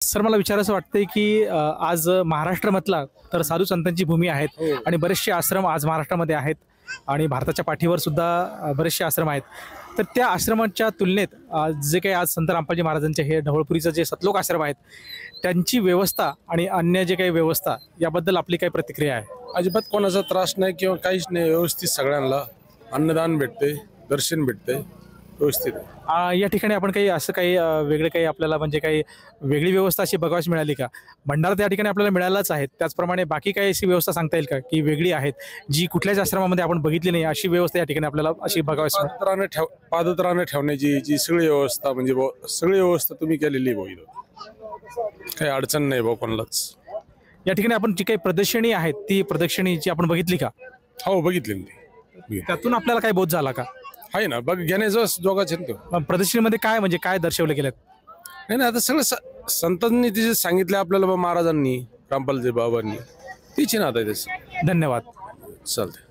Sir मला विचारायचं वाटतंय की आज महाराष्ट्रामधला तर साधू संतांची भूमी आहेत आणि बरेचसे आश्रम आज महाराष्ट्रामध्ये आहेत आणि भारताच्या पाठीवर सुद्धा बरेचसे आश्रम आहेत. तर त्या आश्रमांच्या तुलनेत जे काही आज संत रामपालजी महाराजांचे हे ढवळपुरीचं जे सतलोक आश्रम आहेत त्यांची व्यवस्था आणि अन्य जे काही व्यवस्था याबद्दल आपली काही प्रतिक्रिया आहे? अजिबात कोणाचा त्रास नाही किंवा काहीच नाही. व्यवस्थित सगळ्यांना अन्नदान भेटते, दर्शन भेटते, व्यवस्थित आहे. या ठिकाणी आपण काही असं काही वेगळे काही आपल्याला म्हणजे काही वेगळी व्यवस्था अशी बघावयास मिळाली का? भंडारा त्या ठिकाणी आपल्याला मिळालाच आहे, त्याचप्रमाणे बाकी काही अशी व्यवस्था सांगता येईल का की वेगळी आहेत जी कुठल्याच आश्रमामध्ये आपण बघितली नाही अशी व्यवस्था या ठिकाणी आपल्याला अशी बघावयास मिळेल? पादत्राणे ठेवण्याची जी सगळी व्यवस्था म्हणजे सगळी व्यवस्था तुम्ही केलेली भाऊ. काही अडचण नाही भाऊ कोणालाच. या ठिकाणी आपण जी काही प्रदर्शनी आहेत ती प्रदर्शनीची आपण बघितली का? हो बघितली मी. त्यातून आपल्याला काही बोध झाला का? आहे ना, बघ घेण्याचं जोगाच आहे ना तो. प्रदर्शनीमध्ये काय म्हणजे काय दर्शवले गेलेत? नाही ना, आता सगळं संतांनी तिचे सांगितले आपल्याला महाराजांनी, रामपालजी बाबांनी, तिची ना आता त्याच. धन्यवाद. चालते.